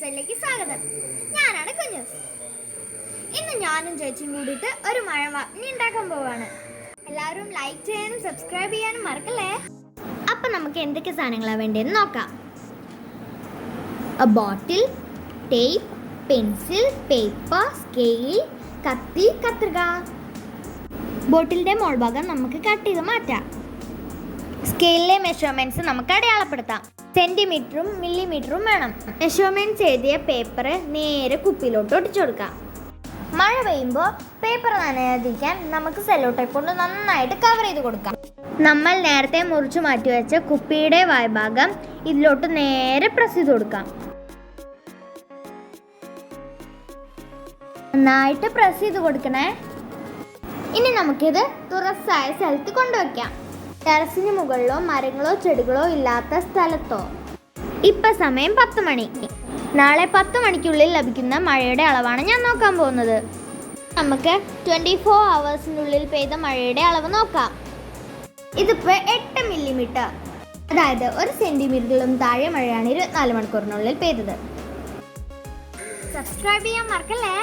എപ്പിസോഡിലേക്ക് സ്വാഗതം. ഞാനാണ് കുഞ്ഞൂസ്. ഇന്ന് ഞാനും ചേച്ചിയും കൂടിയിട്ട് ഒരു മഴവണ്ണി ഉണ്ടാക്കാൻ പോവാണ്. എല്ലാവരും ലൈക്ക് ചെയ്യാനും സബ്സ്ക്രൈബ് ചെയ്യാനും മറക്കല്ലേ. അപ്പം നമുക്ക് എന്തൊക്കെ സാധനങ്ങളാണ് വേണ്ടതെന്ന് നോക്കാം. ബോട്ടിൽ, ടേപ്പ്, പെൻസിൽ, പേപ്പർ, സ്കെയിൽ, കത്തി, കത്രിക. ബോട്ടിലിൻ്റെ മോൾഭാഗം നമുക്ക് കട്ട് ചെയ്ത് മാറ്റാം. സ്കെയിലിലെ മെഷർമെൻറ്റ്സ് നമുക്ക് അടയാളപ്പെടുത്താം. സെൻറ്റിമീറ്ററും മില്ലിമീറ്ററും വേണം. മെഷർമെൻറ്റ്സ് എഴുതിയ പേപ്പർ നേരെ കുപ്പിയിലോട്ട് ഒട്ടിച്ചു കൊടുക്കാം. മഴ പെയ്യുമ്പോൾ പേപ്പർ നനയാതിരിക്കാൻ നമുക്ക് സെല്ലോ ടേപ്പ് കൊണ്ട് നന്നായിട്ട് കവർ ചെയ്ത് കൊടുക്കാം. നമ്മൾ നേരത്തെ മുറിച്ച് മാറ്റി വെച്ച കുപ്പിയുടെ വായ്ഭാഗം ഇതിലോട്ട് നേരെ പ്രസ് ചെയ്ത് കൊടുക്കാം. നന്നായിട്ട് പ്രസ് ചെയ്ത് കൊടുക്കണേ. ഇനി നമുക്കിത് തുറസായ സ്ഥലത്ത് കൊണ്ടുവയ്ക്കാം. ടെറസിന് മുകളിലോ മരങ്ങളോ ചെടികളോ ഇല്ലാത്ത സ്ഥലത്തോ. ഇപ്പം സമയം 10 മണി. നാളെ 10 മണിക്കുള്ളിൽ ലഭിക്കുന്ന മഴയുടെ അളവാണ് ഞാൻ നോക്കാൻ പോകുന്നത്. നമുക്ക് 24 ഹവേഴ്സിനുള്ളിൽ പെയ്ത മഴയുടെ അളവ് നോക്കാം. ഇതിപ്പോൾ 8 മില്ലിമീറ്റർ, അതായത് 1 സെൻറ്റിമീറ്ററിലും താഴെ മഴയാണ് 24 മണിക്കൂറിനുള്ളിൽ പെയ്തത്. സബ്സ്ക്രൈബ് ചെയ്യാൻ മറക്കല്ലേ.